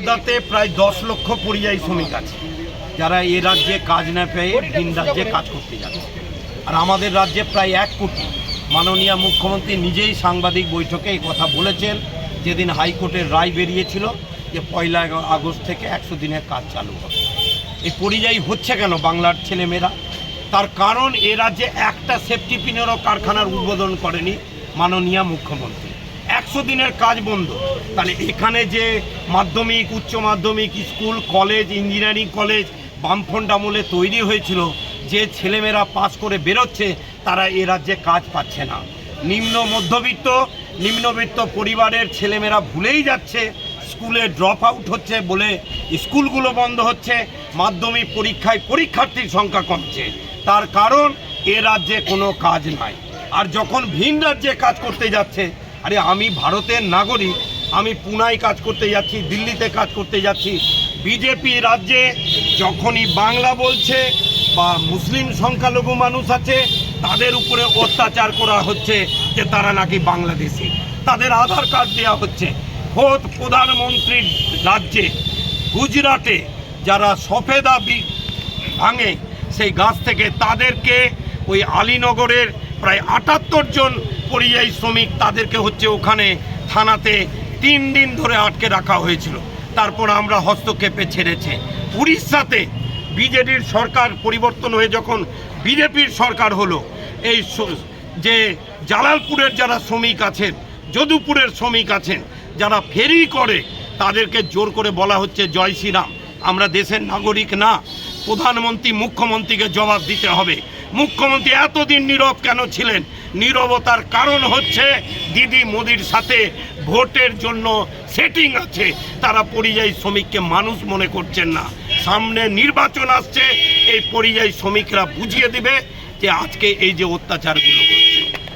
চাকদাতে প্রায় 10 লক্ষ পরিযায়ী শ্রমিক আছে যারা এ রাজ্যে কাজ না পেয়ে ভিন রাজ্যে কাজ করতে যাচ্ছে। আর আমাদের রাজ্যে প্রায় 1 কোটি। মাননীয় মুখ্যমন্ত্রী নিজেই সাংবাদিক বৈঠকে এই কথা বলেছেন যেদিন হাইকোর্টের রায় বেরিয়েছিল যে 1 আগস্ট থেকে 100 দিনের কাজ চালু হবে। এই পরিযায়ী হচ্ছে কেন বাংলার ছেলেমেয়েরা? তার কারণ এ রাজ্যে একটা সেফটি পিনেরও কারখানার উদ্বোধন করেনি মাননীয় মুখ্যমন্ত্রী। 100 দিনের কাজ বন্ধ। তাহলে এখানে যে মাধ্যমিক, উচ্চ মাধ্যমিক স্কুল, কলেজ, ইঞ্জিনিয়ারিং কলেজ বামফ্রন্ট আমলে তৈরি হয়েছিল, যে ছেলেমেয়েরা পাস করে বেরোচ্ছে তারা এ রাজ্যে কাজ পাচ্ছে না। নিম্নবিত্ত পরিবারের ছেলেমেয়েরা ভুলেই যাচ্ছে, স্কুলে ড্রপ আউট হচ্ছে বলে স্কুলগুলো বন্ধ হচ্ছে, মাধ্যমিক পরীক্ষায় পরীক্ষার্থীর সংখ্যা কমছে। তার কারণ এ রাজ্যে কোনো কাজ নাই। আর যখন ভিন রাজ্যে কাজ করতে যাচ্ছে, আরে আমি ভারতের নাগরিক, আমি পুনায় কাজ করতে যাচ্ছি, দিল্লিতে কাজ করতে যাচ্ছি, বিজেপি রাজ্যে যখনই বাংলা বলছে বা মুসলিম সংখ্যালঘু মানুষ আছে তাদের উপরে অত্যাচার করা হচ্ছে যে তারা নাকি বাংলাদেশি, তাদের আধার কার্ড দেওয়া হচ্ছে। খোদ প্রধানমন্ত্রীর রাজ্যে গুজরাটে যারা সফেদা ভাঙে সেই গাছ থেকে তাদেরকে ওই আলীনগরের প্রায় 78 জন পরিযায়ী শ্রমিক তাদেরকে হচ্ছে ওখানে থানাতে 3 দিন ধরে আটকে রাখা হয়েছিল। তারপর আমরা হস্তক্ষেপে ছেড়েছে। উড়িষ্যাতে বিজেডির সরকার পরিবর্তন হয়ে যখন বিজেপির সরকার হলো, এই যে জালালপুরের যারা শ্রমিক আছেন, যদুপুরের শ্রমিক আছেন, যারা ফেরি করে তাদেরকে জোর করে বলা হচ্ছে জয় শ্রীরাম, আমরা দেশের নাগরিক না। প্রধানমন্ত্রী মুখ্যমন্ত্রীকে জবাব দিতে হবে। মুখ্যমন্ত্রী এতদিন নীরব কেন ছিলেন? নীরবতার কারণ হচ্ছে দিদি মোদির সাথে ভোটের জন্য সেটিং আছে। তারা পরিযায়ী শ্রমিককে মানুষ মনে করছেন না। সামনে নির্বাচন আসছে, এই পরিযায়ী শ্রমিকরা বুঝিয়ে দিবে যে আজকে এই যে অত্যাচারগুলো